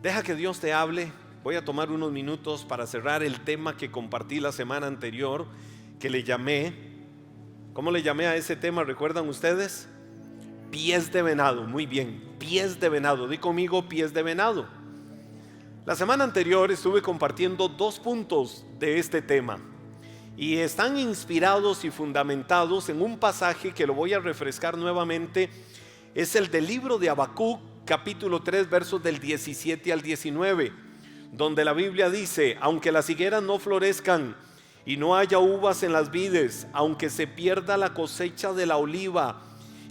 Deja que Dios te hable. Voy a tomar unos minutos para cerrar el tema que compartí la semana anterior, que le llamé, ¿cómo le llamé a ese tema? ¿Recuerdan ustedes? Pies de venado. Muy bien, pies de venado. Di conmigo, pies de venado. La semana anterior estuve compartiendo 2 puntos de este tema y están inspirados y fundamentados en un pasaje que lo voy a refrescar nuevamente. Es el del libro de Habacuc, capítulo 3, versos del 17 al 19, donde la Biblia dice: aunque las higueras no florezcan y no haya uvas en las vides, aunque se pierda la cosecha de la oliva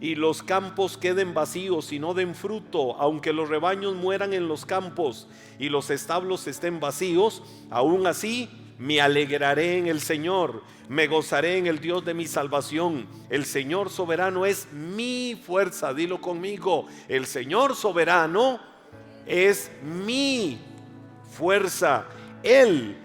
y los campos queden vacíos y no den fruto, aunque los rebaños mueran en los campos y los establos estén vacíos, aún así me alegraré en el Señor, me gozaré en el Dios de mi salvación. El Señor soberano es mi fuerza. Dilo conmigo: el Señor soberano es mi fuerza. Él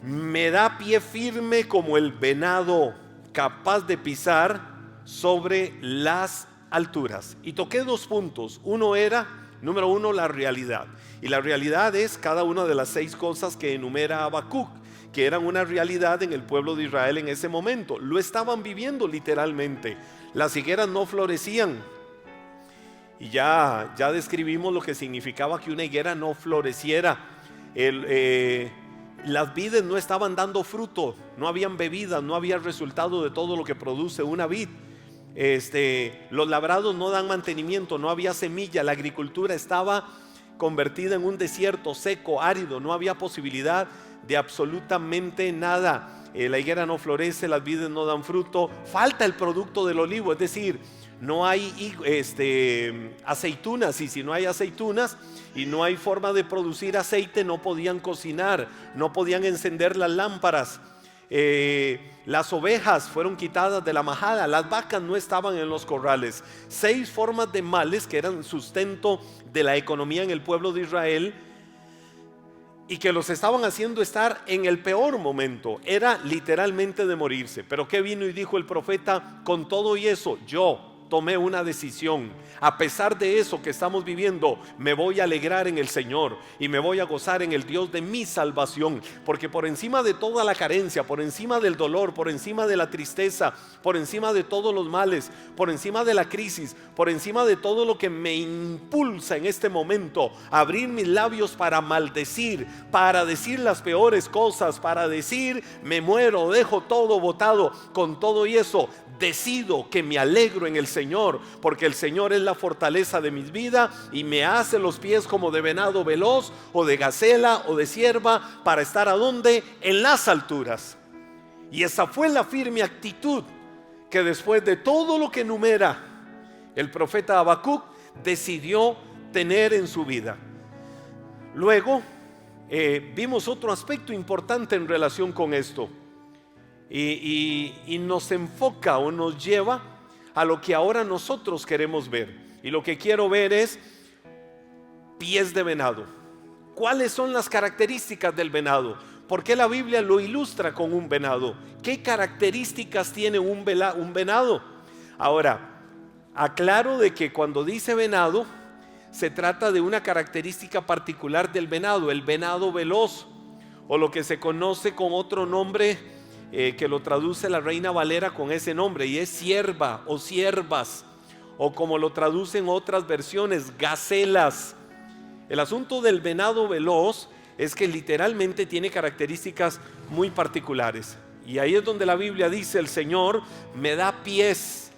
me da pie firme como el venado, capaz de pisar sobre las alturas. Y toqué 2 puntos. Uno era, número 1, la realidad. Y la realidad es cada una de las 6 cosas que enumera Habacuc, que eran una realidad en el pueblo de Israel en ese momento. Lo estaban viviendo literalmente. Las higueras no florecían. Y ya describimos lo que significaba que una higuera no floreciera. Las vides no estaban dando fruto, no habían bebidas, no había resultado de todo lo que produce una vid. Los labrados no dan mantenimiento, no había semilla, la agricultura estaba convertida en un desierto seco, árido, no había posibilidad de absolutamente nada. La higuera no florece, las vides no dan fruto, falta el producto del olivo, es decir, no hay aceitunas, y si no hay aceitunas y no hay forma de producir aceite, no podían cocinar, no podían encender las lámparas. Las ovejas fueron quitadas de la majada, las vacas no estaban en los corrales. 6 formas de males que eran sustento de la economía en el pueblo de Israel y que los estaban haciendo estar en el peor momento. Era literalmente de morirse. Pero ¿qué vino y dijo el profeta? Con todo y eso, yo tomé una decisión. A pesar de eso que estamos viviendo, me voy a alegrar en el Señor y me voy a gozar en el Dios de mi salvación, porque por encima de toda la carencia, por encima del dolor, por encima de la tristeza, por encima de todos los males, por encima de la crisis, por encima de todo lo que me impulsa en este momento a abrir mis labios para maldecir, para decir las peores cosas, para decir me muero, dejo todo botado, con todo y eso decido que me alegro en el Señor, porque el Señor es la fortaleza de mi vida y me hace los pies como de venado veloz o de gacela o de cierva, para estar ¿a dónde? En las alturas. Y esa fue la firme actitud que después de todo lo que enumera el profeta Habacuc decidió tener en su vida. Luego vimos otro aspecto importante en relación con esto. Y nos enfoca o nos lleva a lo que ahora nosotros queremos ver. Y lo que quiero ver es pies de venado. ¿Cuáles son las características del venado? ¿Por qué la Biblia lo ilustra con un venado? ¿Qué características tiene un venado? Ahora, aclaro de que cuando dice venado, se trata de una característica particular del venado, el venado veloz, o lo que se conoce con otro nombre, que lo traduce la Reina Valera con ese nombre, y es cierva o ciervas, o como lo traducen otras versiones, gacelas. El asunto del venado veloz es que literalmente tiene características muy particulares, y ahí es donde la Biblia dice: el Señor me da pies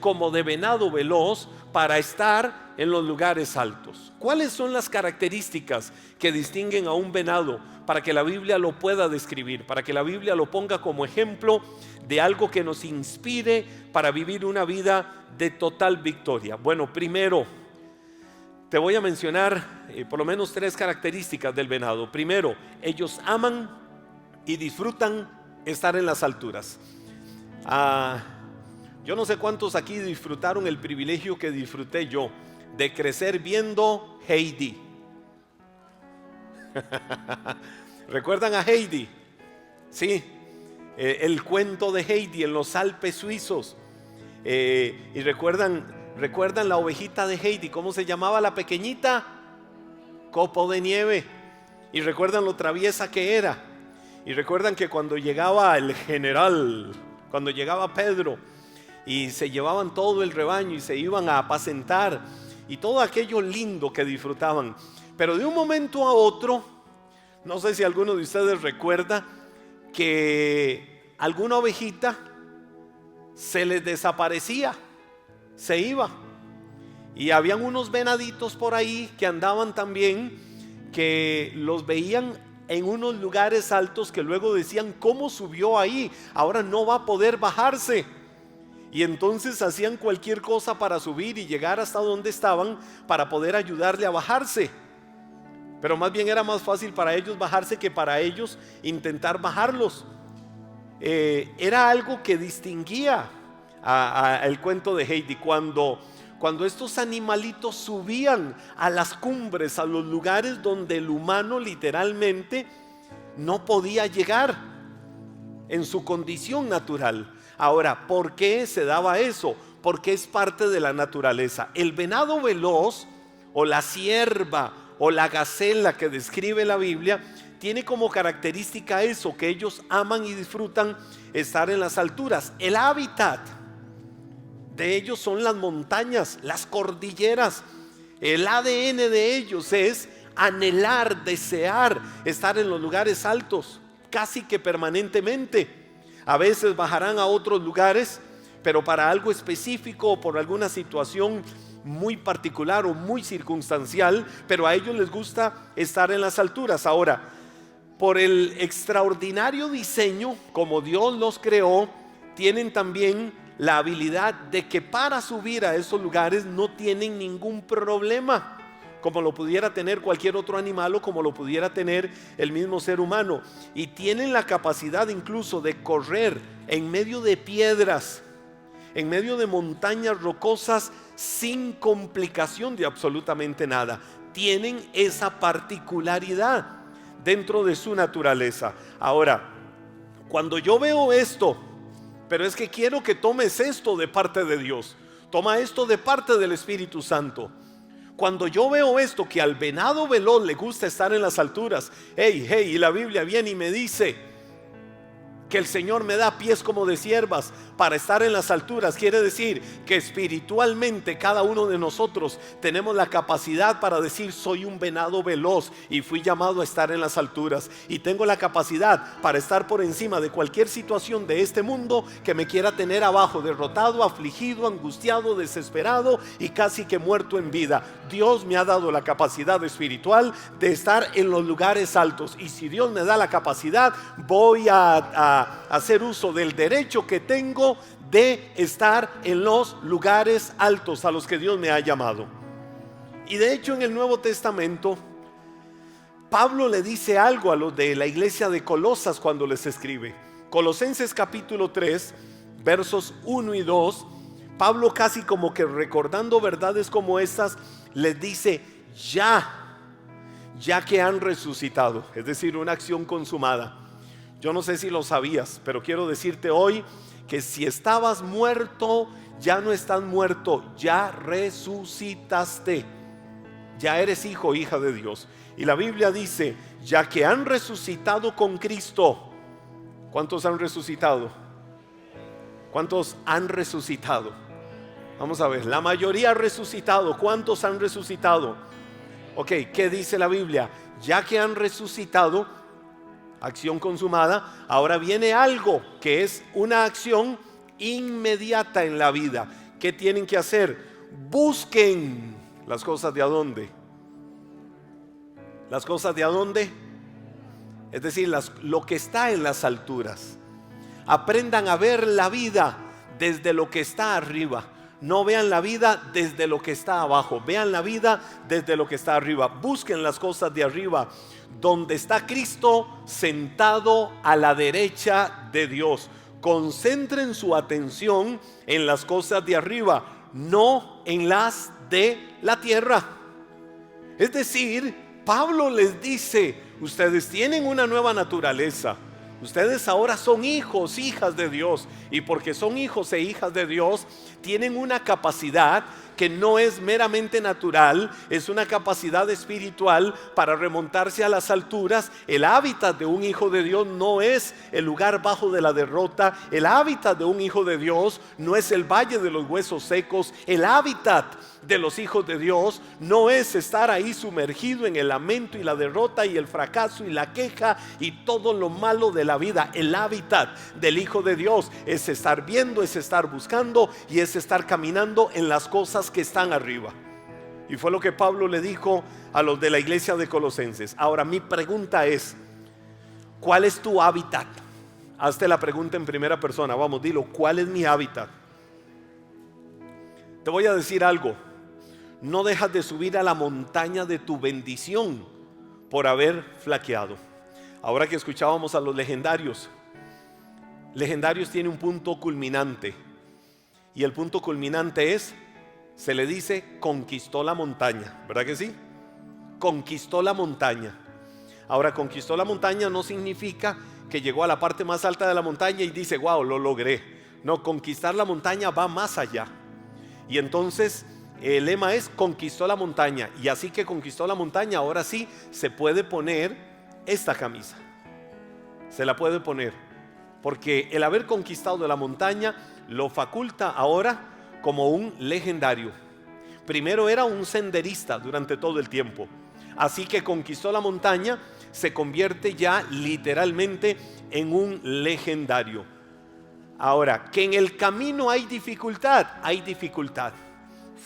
como de venado veloz para estar en los lugares altos. ¿Cuáles son las características que distinguen a un venado para que la Biblia lo pueda describir, para que la Biblia lo ponga como ejemplo de algo que nos inspire para vivir una vida de total victoria? Bueno, primero te voy a mencionar por lo menos 3 características del venado. Primero, ellos aman y disfrutan estar en las alturas. Yo no sé cuántos aquí disfrutaron el privilegio que disfruté yo de crecer viendo Heidi. ¿Recuerdan a Heidi? Sí, el cuento de Heidi en los Alpes suizos. Y recuerdan la ovejita de Heidi. ¿Cómo se llamaba la pequeñita? copo de nieve. Y recuerdan lo traviesa que era. Y recuerdan que cuando llegaba el general, cuando llegaba Pedro, y se llevaban todo el rebaño y se iban a apacentar, y todo aquello lindo que disfrutaban. Pero de un momento a otro, no sé si alguno de ustedes recuerda que alguna ovejita se les desaparecía, se iba. Y habían unos venaditos por ahí que andaban también, que los veían en unos lugares altos, que luego decían: ¿cómo subió ahí? Ahora no va a poder bajarse. Y entonces hacían cualquier cosa para subir y llegar hasta donde estaban, para poder ayudarle a bajarse. Pero más bien era más fácil para ellos bajarse que para ellos intentar bajarlos. Era algo que distinguía el cuento de Heidi. Cuando estos animalitos subían a las cumbres, a los lugares donde el humano literalmente no podía llegar en su condición natural. Ahora, ¿por qué se daba eso? Porque es parte de la naturaleza. El venado veloz, o la cierva, o la gacela que describe la Biblia, tiene como característica eso, que ellos aman y disfrutan estar en las alturas. El hábitat de ellos son las montañas, las cordilleras. El ADN de ellos es anhelar, desear estar en los lugares altos, casi que permanentemente. A veces bajarán a otros lugares, pero para algo específico o por alguna situación muy particular o muy circunstancial, pero a ellos les gusta estar en las alturas. Ahora, por el extraordinario diseño, como Dios los creó, tienen también la habilidad de que para subir a esos lugares no tienen ningún problema, como lo pudiera tener cualquier otro animal o como lo pudiera tener el mismo ser humano. Y tienen la capacidad incluso de correr en medio de piedras, en medio de montañas rocosas, sin complicación de absolutamente nada. Tienen esa particularidad dentro de su naturaleza. Ahora, cuando yo veo esto, pero es que quiero que tomes esto de parte de Dios, toma esto de parte del Espíritu Santo. Cuando yo veo esto, que al venado veloz le gusta estar en las alturas, y la Biblia viene y me dice que el Señor me da pies como de ciervas para estar en las alturas, quiere decir que espiritualmente cada uno de nosotros tenemos la capacidad para decir: soy un venado veloz y fui llamado a estar en las alturas, y tengo la capacidad para estar por encima de cualquier situación de este mundo que me quiera tener abajo, derrotado, afligido, angustiado, desesperado y casi que muerto en vida. Dios me ha dado la capacidad espiritual de estar en los lugares altos, y si Dios me da la capacidad, voy a hacer uso del derecho que tengo de estar en los lugares altos a los que Dios me ha llamado. Y de hecho, en el Nuevo Testamento, Pablo le dice algo a los de la iglesia de Colosas cuando les escribe. Colosenses capítulo 3, versos 1 y 2, Pablo, casi como que recordando verdades como estas, les dice: ya que han resucitado, es decir, una acción consumada. Yo no sé si lo sabías, pero quiero decirte hoy que si estabas muerto, ya no estás muerto, ya resucitaste, ya eres hijo o hija de Dios. Y la Biblia dice: ya que han resucitado con Cristo. ¿Cuántos han resucitado? ¿Cuántos han resucitado? Vamos a ver, la mayoría ha resucitado. ¿Cuántos han resucitado? Ok, ¿qué dice la Biblia? Ya que han resucitado, acción consumada, ahora viene algo que es una acción inmediata en la vida. ¿Qué tienen que hacer? Busquen las cosas de adónde. ¿Las cosas de adónde? Es decir, lo que está en las alturas. Aprendan a ver la vida desde lo que está arriba. No vean la vida desde lo que está abajo, vean la vida desde lo que está arriba. Busquen las cosas de arriba, donde está Cristo sentado a la derecha de Dios. Concentren su atención en las cosas de arriba, no en las de la tierra. Es decir, Pablo les dice: ustedes tienen una nueva naturaleza. Ustedes ahora son hijos, hijas de Dios, y porque son hijos e hijas de Dios, tienen una capacidad que no es meramente natural, es una capacidad espiritual para remontarse a las alturas. El hábitat de un hijo de Dios no es el lugar bajo de la derrota. El hábitat de un hijo de Dios no es el valle de los huesos secos. El hábitat de los hijos de Dios no es estar ahí sumergido en el lamento y la derrota y el fracaso y la queja y todo lo malo de la vida. El hábitat del hijo de Dios es estar viendo, es estar buscando y es estar caminando en las cosas que están arriba. Y fue lo que Pablo le dijo a los de la iglesia de Colosenses. Ahora mi pregunta es, ¿cuál es tu hábitat? Hazte la pregunta en primera persona. Vamos, dilo, ¿cuál es mi hábitat? Te voy a decir algo. No dejas de subir a la montaña de tu bendición por haber flaqueado. Ahora que escuchábamos a los legendarios, Legendarios tiene un punto culminante. Y el punto culminante es, se le dice, conquistó la montaña. ¿Verdad que sí? Conquistó la montaña. Ahora, conquistó la montaña no significa que llegó a la parte más alta de la montaña y dice, wow, lo logré. No, conquistar la montaña va más allá. Y entonces el lema es conquistó la montaña. Y así que conquistó la montaña, ahora sí se puede poner esta camisa. Se la puede poner. Porque el haber conquistado la montaña lo faculta ahora como un legendario. Primero era un senderista durante todo el tiempo. Así que conquistó la montaña, se convierte ya literalmente en un legendario. Ahora, que en el camino hay dificultad, hay dificultad.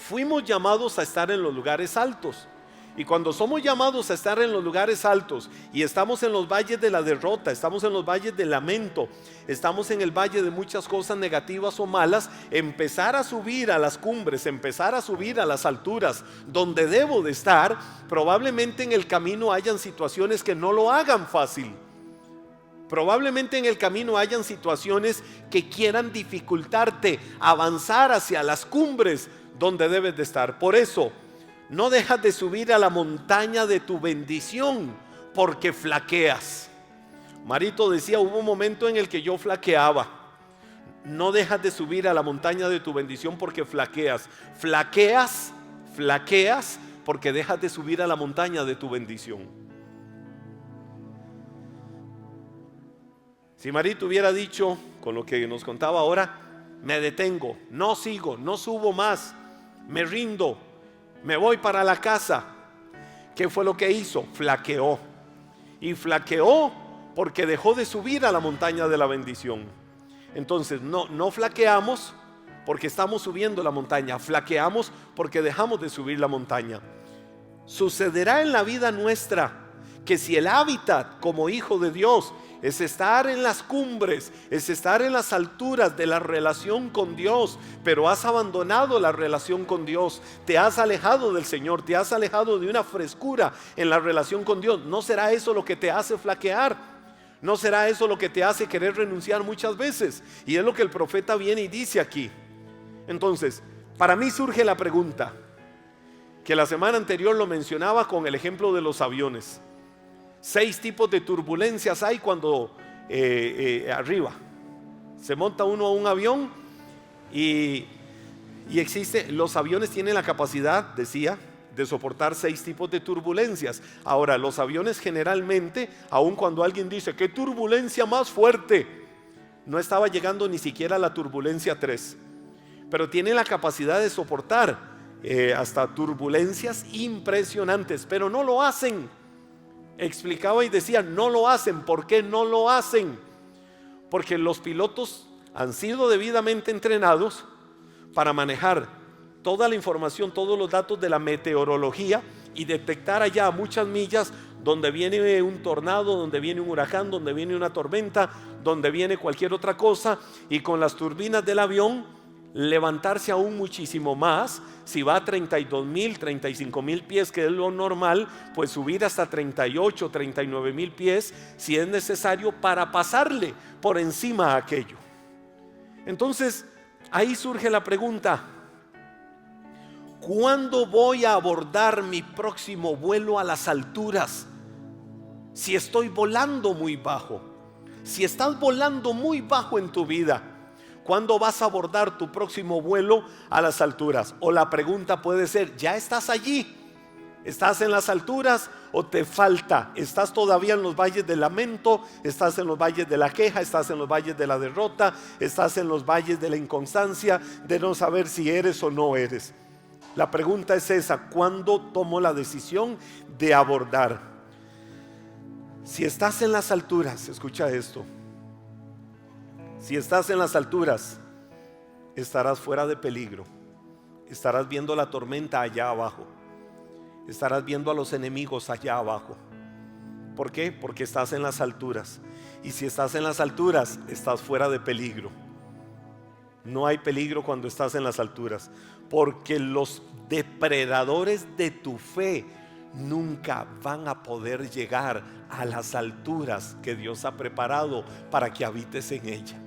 Fuimos llamados a estar en los lugares altos. Y cuando somos llamados a estar en los lugares altos y estamos en los valles de la derrota, estamos en los valles del lamento, estamos en el valle de muchas cosas negativas o malas, empezar a subir a las cumbres, empezar a subir a las alturas donde debo de estar, probablemente en el camino hayan situaciones que no lo hagan fácil. Probablemente en el camino hayan situaciones que quieran dificultarte avanzar hacia las cumbres donde debes de estar. Por eso, no dejas de subir a la montaña de tu bendición porque flaqueas. Marito decía, hubo un momento en el que yo flaqueaba. No dejas de subir a la montaña de tu bendición porque flaqueas. Flaqueas porque dejas de subir a la montaña de tu bendición. Si Marito hubiera dicho, con lo que nos contaba ahora, me detengo, no sigo, no subo más, me rindo, me voy para la casa. ¿Qué fue lo que hizo? Flaqueó. Y flaqueó porque dejó de subir a la montaña de la bendición. Entonces no flaqueamos porque estamos subiendo la montaña. Flaqueamos porque dejamos de subir la montaña. Sucederá en la vida nuestra que si el hábitat como hijo de Dios es estar en las cumbres, es estar en las alturas de la relación con Dios, pero has abandonado la relación con Dios, te has alejado del Señor, te has alejado de una frescura en la relación con Dios, ¿no será eso lo que te hace flaquear? ¿No será eso lo que te hace querer renunciar muchas veces? Y es lo que el profeta viene y dice aquí. Entonces, para mí surge la pregunta, que la semana anterior lo mencionaba con el ejemplo de los aviones. 6 tipos de turbulencias hay cuando arriba se monta uno a un avión y existe, los aviones tienen la capacidad, decía, de soportar 6 tipos de turbulencias. Ahora, los aviones generalmente, aun cuando alguien dice, ¿qué turbulencia más fuerte? No estaba llegando ni siquiera a la turbulencia 3, pero tienen la capacidad de soportar hasta turbulencias impresionantes, pero no lo hacen. Explicaba y decía, no lo hacen. ¿Por qué no lo hacen? Porque los pilotos han sido debidamente entrenados para manejar toda la información, todos los datos de la meteorología y detectar allá a muchas millas donde viene un tornado, donde viene un huracán, donde viene una tormenta, donde viene cualquier otra cosa, y con las turbinas del avión levantarse aún muchísimo más. Si va a 32,000, 35,000 pies, que es lo normal, pues subir hasta 38, 39,000 pies si es necesario para pasarle por encima a aquello. Entonces ahí surge la pregunta, ¿cuándo voy a abordar mi próximo vuelo a las alturas? Si estoy volando muy bajo, si estás volando muy bajo en tu vida, ¿Cuándo vas a abordar tu próximo vuelo a las alturas? O la pregunta puede ser, ¿ya estás allí? ¿Estás en las alturas o te falta? ¿Estás todavía en los valles del lamento? ¿Estás en los valles de la queja? ¿Estás en los valles de la derrota? ¿Estás en los valles de la inconstancia, de no saber si eres o no eres? La pregunta es esa: ¿cuándo tomo la decisión de abordar? Si estás en las alturas, escucha esto. Si estás en las alturas, estarás fuera de peligro. Estarás viendo la tormenta allá abajo. Estarás viendo a los enemigos allá abajo. ¿Por qué? Porque estás en las alturas. Y si estás en las alturas, estás fuera de peligro. No hay peligro cuando estás en las alturas, porque los depredadores de tu fe nunca van a poder llegar a las alturas que Dios ha preparado para que habites en ella.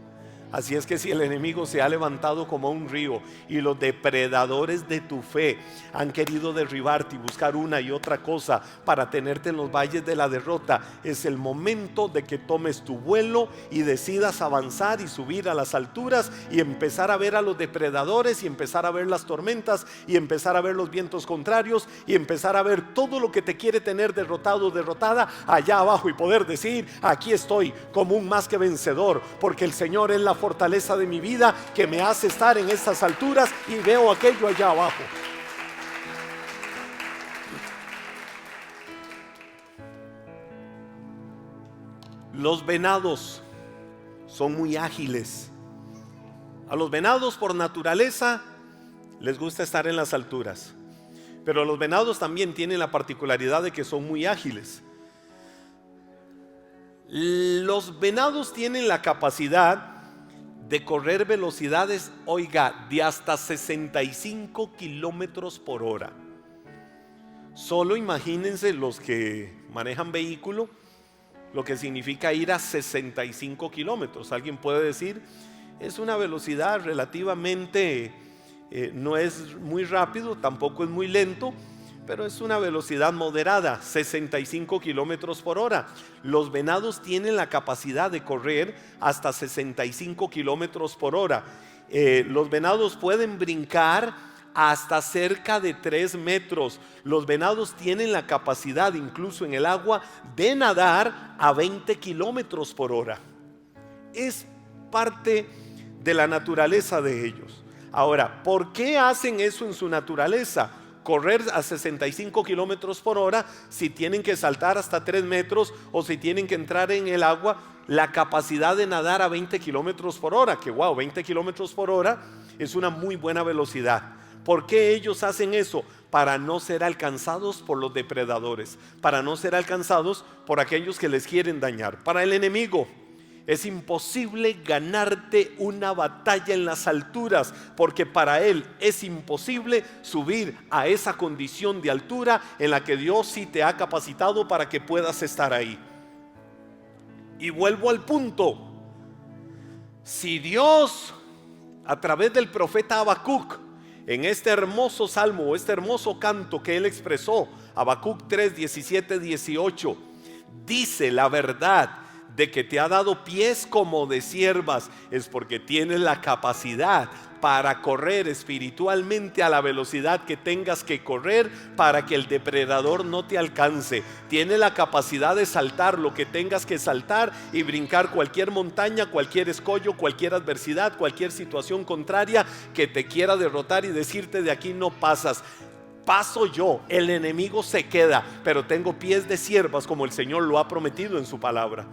Así es que si el enemigo se ha levantado como un río y los depredadores de tu fe han querido derribarte y buscar una y otra cosa para tenerte en los valles de la derrota, es el momento de que tomes tu vuelo y decidas avanzar y subir a las alturas y empezar a ver a los depredadores y empezar a ver las tormentas y empezar a ver los vientos contrarios y empezar a ver todo lo que te quiere tener derrotado o derrotada allá abajo, y poder decir: aquí estoy como un más que vencedor, porque el Señor es la fortaleza de mi vida que me hace estar en estas alturas y veo aquello allá abajo. Los venados son muy ágiles. A los venados por naturaleza les gusta estar en las alturas, pero los venados también tienen la particularidad de que son muy ágiles. Los venados tienen la capacidad de correr velocidades, oiga, de hasta 65 kilómetros por hora. Solo imagínense los que manejan vehículo, lo que significa ir a 65 kilómetros. Alguien puede decir, es una velocidad relativamente, no es muy rápido, tampoco es muy lento, pero es una velocidad moderada, 65 kilómetros por hora. Los venados tienen la capacidad de correr hasta 65 kilómetros por hora. Los venados pueden brincar hasta cerca de 3 metros. Los venados tienen la capacidad, incluso en el agua, de nadar a 20 kilómetros por hora. Es parte de la naturaleza de ellos. Ahora, ¿por qué hacen eso en su naturaleza? Correr a 65 kilómetros por hora, si tienen que saltar hasta 3 metros o si tienen que entrar en el agua, la capacidad de nadar a 20 kilómetros por hora, que wow, 20 kilómetros por hora es una muy buena velocidad. ¿Por qué ellos hacen eso? Para no ser alcanzados por los depredadores, para no ser alcanzados por aquellos que les quieren dañar. Para el enemigo es imposible ganarte una batalla en las alturas, porque para él es imposible subir a esa condición de altura en la que Dios sí te ha capacitado para que puedas estar ahí. Y vuelvo al punto: si Dios, a través del profeta Habacuc, en este hermoso salmo, este hermoso canto que él expresó, Habacuc 3, 17, 18, dice la verdad de que te ha dado pies como de ciervas, es porque tienes la capacidad para correr espiritualmente a la velocidad que tengas que correr para que el depredador no te alcance. Tienes la capacidad de saltar lo que tengas que saltar y brincar cualquier montaña, cualquier escollo, cualquier adversidad, cualquier situación contraria que te quiera derrotar y decirte: de aquí no pasas. Paso yo, el enemigo se queda, pero tengo pies de ciervas como el Señor lo ha prometido en su palabra.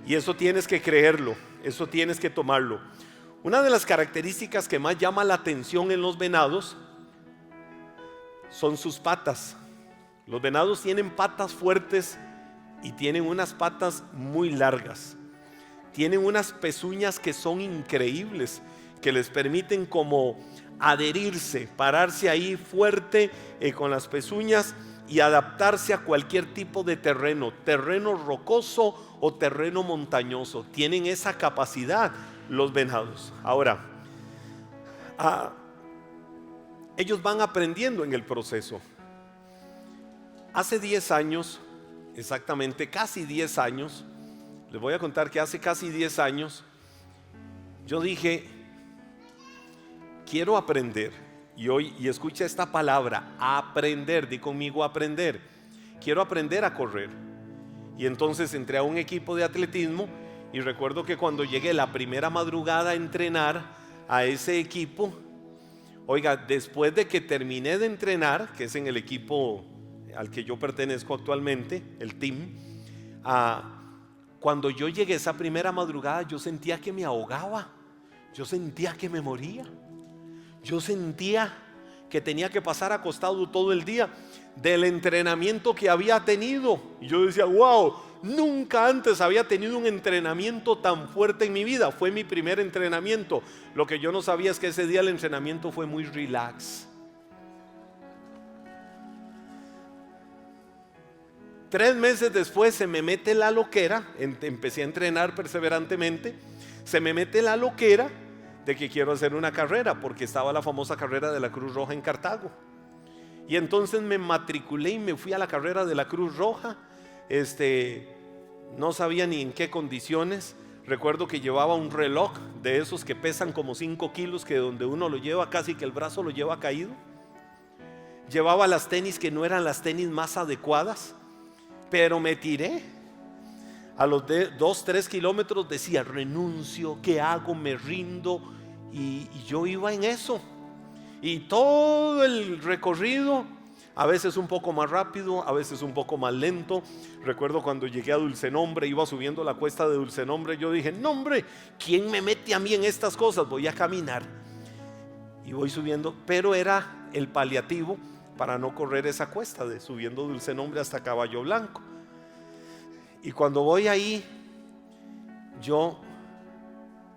Y eso tienes que creerlo, eso tienes que tomarlo. Una de las características que más llama la atención en los venados son sus patas. Los venados tienen patas fuertes y tienen unas patas muy largas. Tienen unas pezuñas que son increíbles, que les permiten como adherirse, pararse ahí fuerte con las pezuñas y adaptarse a cualquier tipo de terreno, terreno rocoso o terreno montañoso. Tienen esa capacidad los venados. Ahora, ellos van aprendiendo en el proceso. Hace 10 años, exactamente casi 10 años, les voy a contar que hace casi 10 años, yo dije: quiero aprender. Y escucha esta palabra, aprender. Di conmigo, aprender. Quiero aprender a correr. Y entonces entré a un equipo de atletismo, y recuerdo que cuando llegué la primera madrugada a entrenar a ese equipo, oiga, después de que terminé de entrenar, que es en el equipo al que yo pertenezco actualmente, el team, cuando yo llegué esa primera madrugada, yo sentía que me ahogaba, yo sentía que me moría, yo sentía que tenía que pasar acostado todo el día del entrenamiento que había tenido. Y yo decía, wow, nunca antes había tenido un entrenamiento tan fuerte en mi vida. Fue mi primer entrenamiento. Lo que yo no sabía es que ese día el entrenamiento fue muy relax. 3 meses después se me mete la loquera, empecé a entrenar perseverantemente, se me mete la loquera de que quiero hacer una carrera, porque estaba la famosa carrera de la Cruz Roja en Cartago. Y entonces me matriculé y me fui a la carrera de la Cruz Roja. No sabía ni en qué condiciones. Recuerdo que llevaba un reloj de esos que pesan como 5 kilos, que donde uno lo lleva casi que el brazo lo lleva caído. Llevaba las tenis que no eran las tenis más adecuadas, pero me tiré. A los 2-3 kilómetros decía, renuncio, ¿qué hago? Me rindo. Y yo iba en eso. Y todo el recorrido, a veces un poco más rápido, a veces un poco más lento. Recuerdo cuando llegué a Dulcenombre, iba subiendo la cuesta de Dulcenombre, yo dije, no hombre, ¿quién me mete a mí en estas cosas? Voy a caminar. Y voy subiendo, pero era el paliativo para no correr esa cuesta de subiendo Dulcenombre hasta Caballo Blanco. Y cuando voy ahí, yo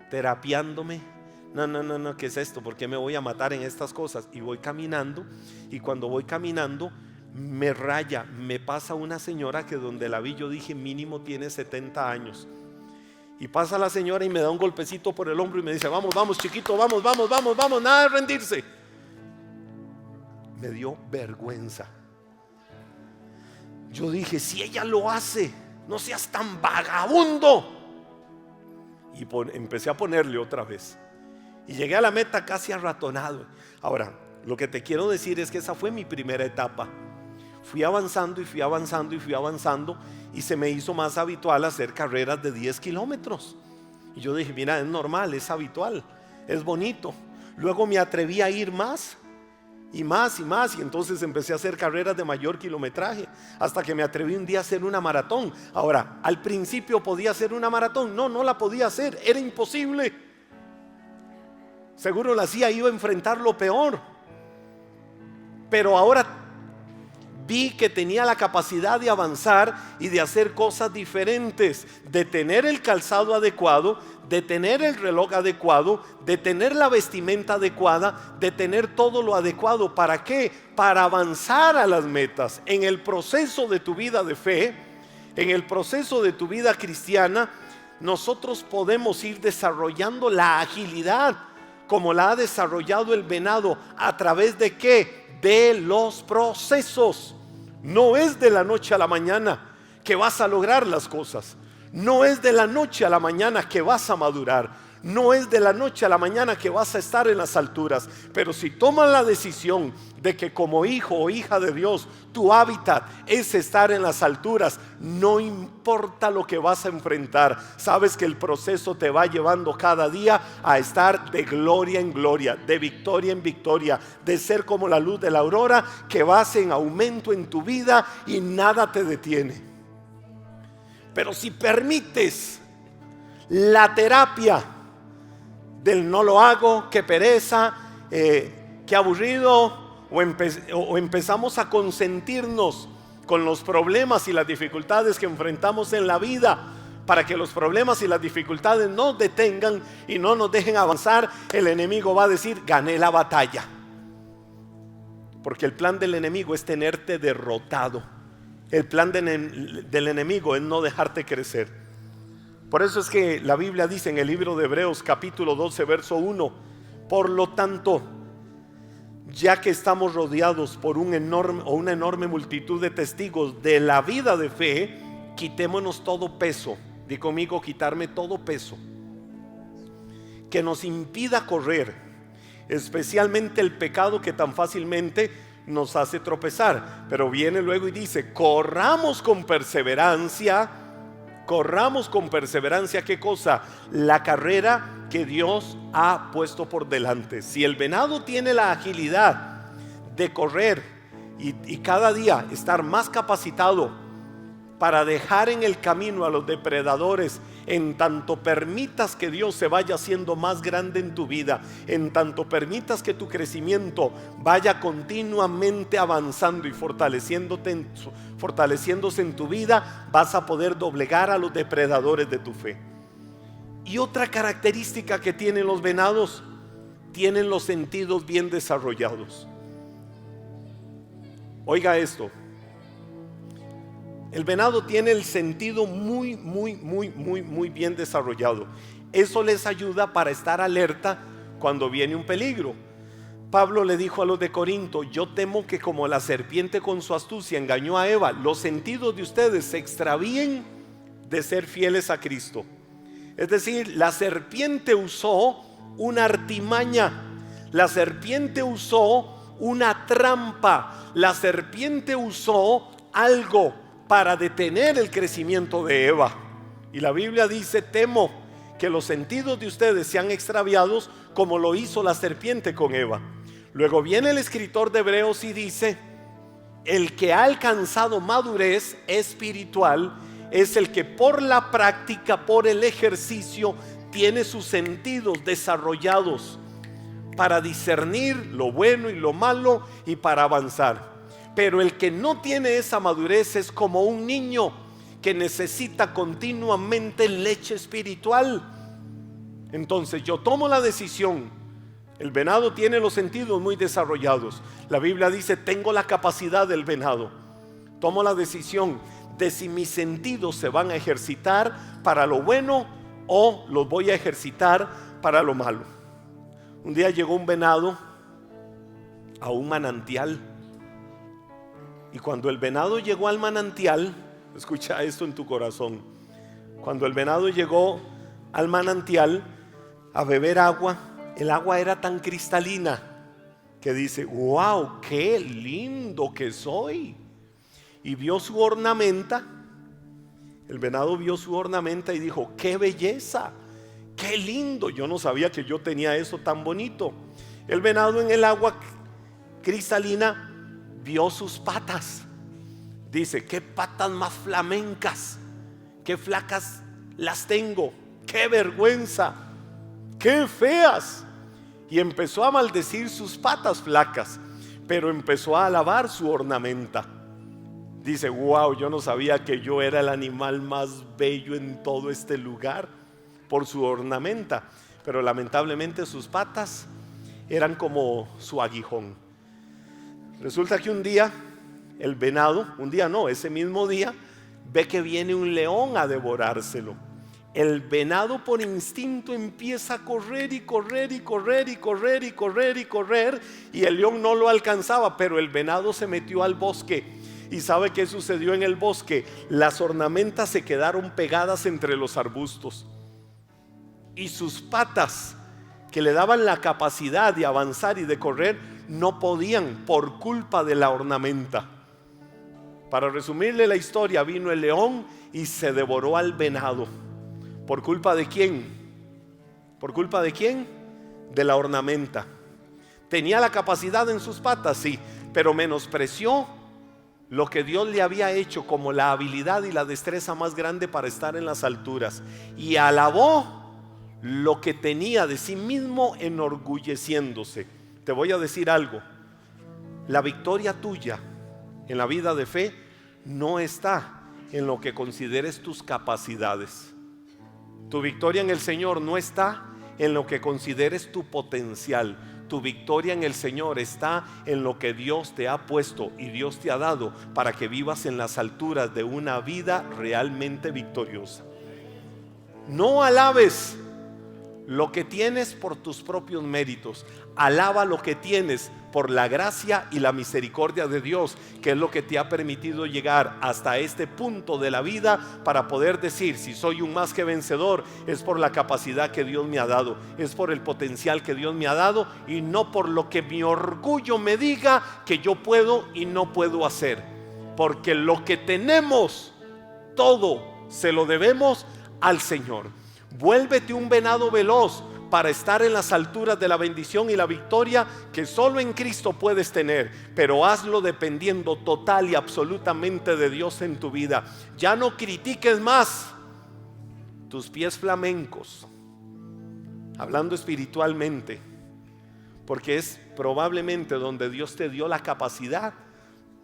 terapiándome, no, ¿qué es esto? ¿Por qué me voy a matar en estas cosas? Y voy caminando, y cuando voy caminando me raya, me pasa una señora que donde la vi yo dije mínimo tiene 70 años. Y pasa la señora y me da un golpecito por el hombro y me dice, vamos chiquito, vamos, nada de rendirse. Me dio vergüenza. Yo dije, si ella lo hace, no seas tan vagabundo. Y empecé a ponerle otra vez. Y llegué a la meta casi arratonado. Ahora, lo que te quiero decir es que esa fue mi primera etapa. Fui avanzando y se me hizo más habitual hacer carreras de 10 kilómetros. Y yo dije, mira, es normal, es habitual, es bonito. Luego me atreví a ir más y entonces empecé a hacer carreras de mayor kilometraje, hasta que me atreví un día a hacer una maratón. Ahora, al principio podía hacer una maratón, no la podía hacer, era imposible. Seguro la hacía, iba a enfrentar lo peor. Pero ahora vi que tenía la capacidad de avanzar y de hacer cosas diferentes, de tener el calzado adecuado, de tener el reloj adecuado, de tener la vestimenta adecuada, de tener todo lo adecuado. ¿Para qué? Para avanzar a las metas. En el proceso de tu vida de fe, en el proceso de tu vida cristiana, nosotros podemos ir desarrollando la agilidad como la ha desarrollado el venado. ¿A través de qué? De los procesos. No es de la noche a la mañana que vas a lograr las cosas. No es de la noche a la mañana que vas a madurar. No es de la noche a la mañana que vas a estar en las alturas. Pero si tomas la decisión de que como hijo o hija de Dios, tu hábitat es estar en las alturas, no importa lo que vas a enfrentar, sabes que el proceso te va llevando cada día a estar de gloria en gloria, de victoria en victoria, de ser como la luz de la aurora, que vas en aumento en tu vida y nada te detiene. Pero si permites la terapia del no lo hago, qué pereza, qué aburrido, o empezamos a consentirnos con los problemas y las dificultades que enfrentamos en la vida, para que los problemas y las dificultades nos detengan y no nos dejen avanzar, el enemigo va a decir, gané la batalla. Porque el plan del enemigo es tenerte derrotado. El plan del enemigo es no dejarte crecer. Por eso es que la Biblia dice en el libro de Hebreos capítulo 12 verso 1, por lo tanto, ya que estamos rodeados por una enorme multitud de testigos de la vida de fe, quitémonos todo peso. Di conmigo, quitarme todo peso que nos impida correr especialmente el pecado que tan fácilmente nos hace tropezar. Pero viene luego y dice: corramos con perseverancia. Corramos con perseverancia, ¿qué cosa? La carrera que Dios ha puesto por delante. Si el venado tiene la agilidad de correr y cada día estar más capacitado para dejar en el camino a los depredadores, en tanto permitas que Dios se vaya haciendo más grande en tu vida, en tanto permitas que tu crecimiento vaya continuamente avanzando y fortaleciéndose en tu vida, vas a poder doblegar a los depredadores de tu fe. Y otra característica que tienen los venados: tienen los sentidos bien desarrollados. Oiga esto: el venado tiene el sentido muy bien desarrollado. Eso les ayuda para estar alerta cuando viene un peligro. Pablo le dijo a los de Corinto: yo temo que como la serpiente con su astucia engañó a Eva, los sentidos de ustedes se extravíen de ser fieles a Cristo. Es decir, la serpiente usó una artimaña, la serpiente usó una trampa, la serpiente usó algo para detener el crecimiento de Eva. Y la Biblia dice: temo que los sentidos de ustedes sean extraviados como lo hizo la serpiente con Eva. Luego viene el escritor de Hebreos y dice: el que ha alcanzado madurez espiritual es el que por la práctica, por el ejercicio, tiene sus sentidos desarrollados para discernir lo bueno y lo malo y para avanzar. Pero el que no tiene esa madurez es como un niño que necesita continuamente leche espiritual. Entonces yo tomo la decisión. El venado tiene los sentidos muy desarrollados. La Biblia dice: tengo la capacidad del venado. Tomo la decisión de si mis sentidos se van a ejercitar para lo bueno o los voy a ejercitar para lo malo. Un día llegó un venado a un manantial. Y cuando el venado llegó al manantial, escucha esto en tu corazón: cuando el venado llegó al manantial a beber agua, el agua era tan cristalina que dice: wow, qué lindo que soy. Y vio su ornamenta. El venado vio su ornamenta y dijo: qué belleza, qué lindo. Yo no sabía que yo tenía eso tan bonito. El venado en el agua cristalina vio sus patas. Dice: qué patas más flamencas, qué flacas las tengo, qué vergüenza, qué feas. Y empezó a maldecir sus patas flacas, pero empezó a alabar su ornamenta. Dice: wow, yo no sabía que yo era el animal más bello en todo este lugar por su ornamenta. Pero lamentablemente sus patas eran como su aguijón. Resulta que un día el venado, ese mismo día, ve que viene un león a devorárselo. El venado por instinto empieza a correr y correr y correr y correr y correr y correr, y el león no lo alcanzaba, pero el venado se metió al bosque. ¿Y sabe qué sucedió en el bosque? Las ornamentas se quedaron pegadas entre los arbustos, y sus patas, que le daban la capacidad de avanzar y de correr, no podían por culpa de la ornamenta. Para resumirle la historia, vino el león y se devoró al venado. ¿Por culpa de quién? ¿Por culpa de quién? De la ornamenta. ¿Tenía la capacidad en sus patas? Sí, pero menospreció lo que Dios le había hecho como la habilidad y la destreza más grande para estar en las alturas, y alabó lo que tenía de sí mismo, enorgulleciéndose. Te voy a decir algo: la victoria tuya en la vida de fe no está en lo que consideres tus capacidades. Tu victoria en el Señor no está en lo que consideres tu potencial. Tu victoria en el Señor está en lo que Dios te ha puesto y Dios te ha dado para que vivas en las alturas de una vida realmente victoriosa. No alabes lo que tienes por tus propios méritos. Alaba lo que tienes por la gracia y la misericordia de Dios, que es lo que te ha permitido llegar hasta este punto de la vida para poder decir: si soy un más que vencedor, es por la capacidad que Dios me ha dado, es por el potencial que Dios me ha dado, y no por lo que mi orgullo me diga que yo puedo y no puedo hacer. Porque lo que tenemos, todo se lo debemos al Señor. Vuélvete un venado veloz para estar en las alturas de la bendición y la victoria que solo en Cristo puedes tener, pero hazlo dependiendo total y absolutamente de Dios en tu vida. Ya no critiques más tus pies flamencos, hablando espiritualmente, porque es probablemente donde Dios te dio la capacidad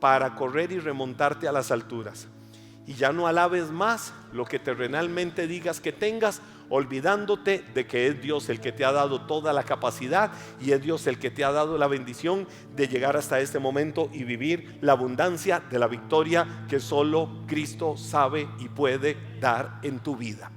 para correr y remontarte a las alturas. Y ya no alabes más lo que terrenalmente digas que tengas, olvidándote de que es Dios el que te ha dado toda la capacidad, y es Dios el que te ha dado la bendición de llegar hasta este momento y vivir la abundancia de la victoria que solo Cristo sabe y puede dar en tu vida.